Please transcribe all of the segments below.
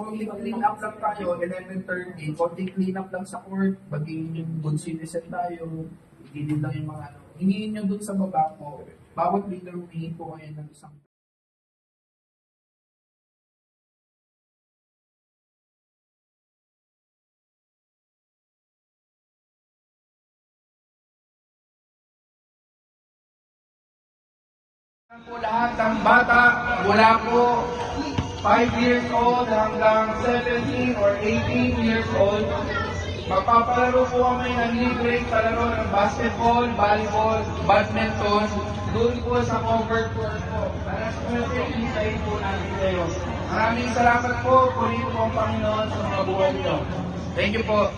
Only clean up lang tayo, 11:30, konting clean up lang sa court, maging yung good citizen tayo, hindi lang yung mga ano. Hingin nyo dun sa baba ko, bawat leader humingi po kayo ng isang po lahat ng bata mula po 5 years old hanggang 17 or 18 years old. Magpapalaro po kami ng libreng palaro ng basketball, volleyball, badminton, doon po sa covered court po. Para sa hintayin po natin kayo. Maraming salamat po, purihin po ang Panginoon sa mga buhay niyo. Thank you po.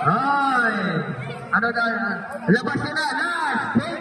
Ay, ano na, labas na, last,